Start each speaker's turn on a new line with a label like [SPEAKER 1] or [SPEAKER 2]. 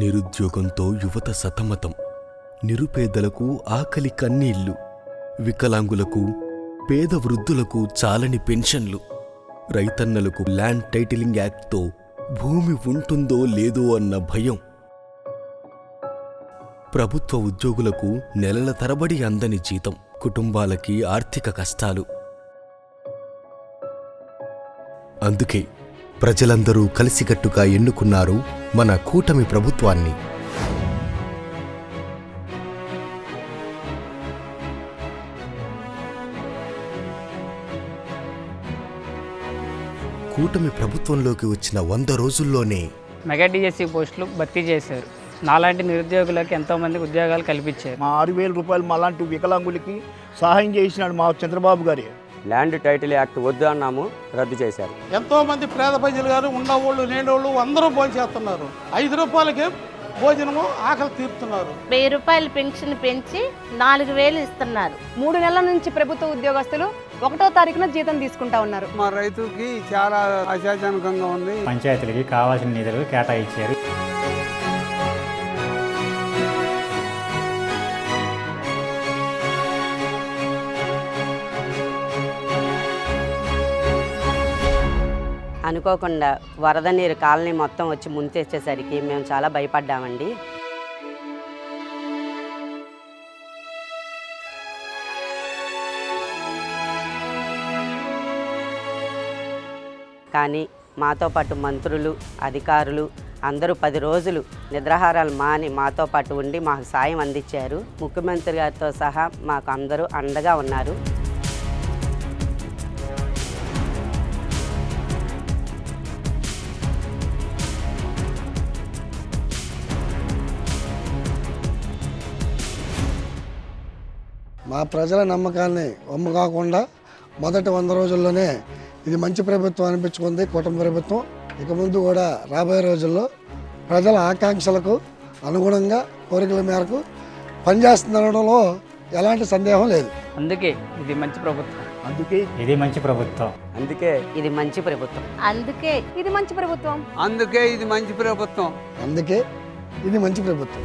[SPEAKER 1] నిరుద్యోగంతో యువత సతమతం, నిరుపేదలకు ఆకలి కన్నీళ్లు, వికలాంగులకు, పేద వృద్ధులకు చాలని పెన్షన్లు, రైతన్నలకు ల్యాండ్ టైటిలింగ్ యాక్ట్తో భూమి ఉంటుందో లేదో అన్న భయం, ప్రభుత్వ ఉద్యోగులకు నెలల తరబడి అందని జీతం, కుటుంబాలకి ఆర్థిక కష్టాలు. అందుకే ప్రజలందరూ కలిసికట్టుగా ఎన్నుకున్నారు మన కూటమి ప్రభుత్వాన్ని. కూటమి ప్రభుత్వంలోకి వచ్చిన 100 రోజుల్లోనే
[SPEAKER 2] మెగా డిఎస్సి పోస్టులు భర్తీ చేశారు. నాలాంటి నిరుద్యోగులకు ఎంతోమంది ఉద్యోగాలు కల్పించారు.
[SPEAKER 3] మా 6,000 రూపాయలు మాలాంటి వికలాంగులకి సహాయం చేసినాడు మా చంద్రబాబు గారి.
[SPEAKER 4] ల్యాండ్ టైటిల్ యాక్ట్ వద్దు అన్నాము, రద్దు చేశారు.
[SPEAKER 5] ఎంతో మంది పేద ప్రజలు గారు ఉన్నవాళ్ళు లేనివాళ్ళు అందరూ భోజనం చేస్తున్నారు. 5 రూపాయలకే భోజనము ఆకలి తీరుతున్నారు.
[SPEAKER 6] 1000 రూపాయలు పెన్షన్ పెంచి 4000 ఇస్తున్నారు.
[SPEAKER 7] 3 నెలల నుంచి ప్రభుత్వ ఉద్యోగస్తులు 1వ తారీఖున జీతం తీసుకుంటా ఉన్నారు.
[SPEAKER 8] మా రైతుకి చాలా ఆశాజనకంగా ఉంది.
[SPEAKER 9] పంచాయతీలకి కావాల్సిన నిధులు కేటాయించారు.
[SPEAKER 10] అనుకోకుండా వరద నీరు కాలనీ మొత్తం వచ్చి ముంచెచ్చేసరికి మేము చాలా భయపడ్డామండి. కానీ మాతో పాటు మంత్రులు, అధికారులు అందరూ 10 రోజులు నిద్రాహారాలు మాని మాతో పాటు ఉండి మాకు సాయం అందించారు. ముఖ్యమంత్రి గారితో సహా మాకు అందరూ అండగా ఉన్నారు.
[SPEAKER 11] మా ప్రజల నమ్మకాన్ని వమ్ము కాకుండా మొదటి 100 రోజుల్లోనే ఇది మంచి ప్రభుత్వం అనిపించుకుంది కూటమి ప్రభుత్వం. ఇక ముందు కూడా రాబోయే రోజుల్లో ప్రజల ఆకాంక్షలకు అనుగుణంగా కోరికల మేరకు పనిచేస్తుందనడంలో ఎలాంటి సందేహం లేదు.
[SPEAKER 2] అందుకే ఇది మంచి ప్రభుత్వం.
[SPEAKER 3] అందుకే
[SPEAKER 9] ఇది మంచి ప్రభుత్వం.
[SPEAKER 4] అందుకే
[SPEAKER 10] ఇది మంచి ప్రభుత్వం.
[SPEAKER 6] అందుకే
[SPEAKER 7] ఇది మంచి ప్రభుత్వం.
[SPEAKER 8] అందుకే ఇది మంచి ప్రభుత్వం.
[SPEAKER 11] అందుకే ఇది మంచి ప్రభుత్వం.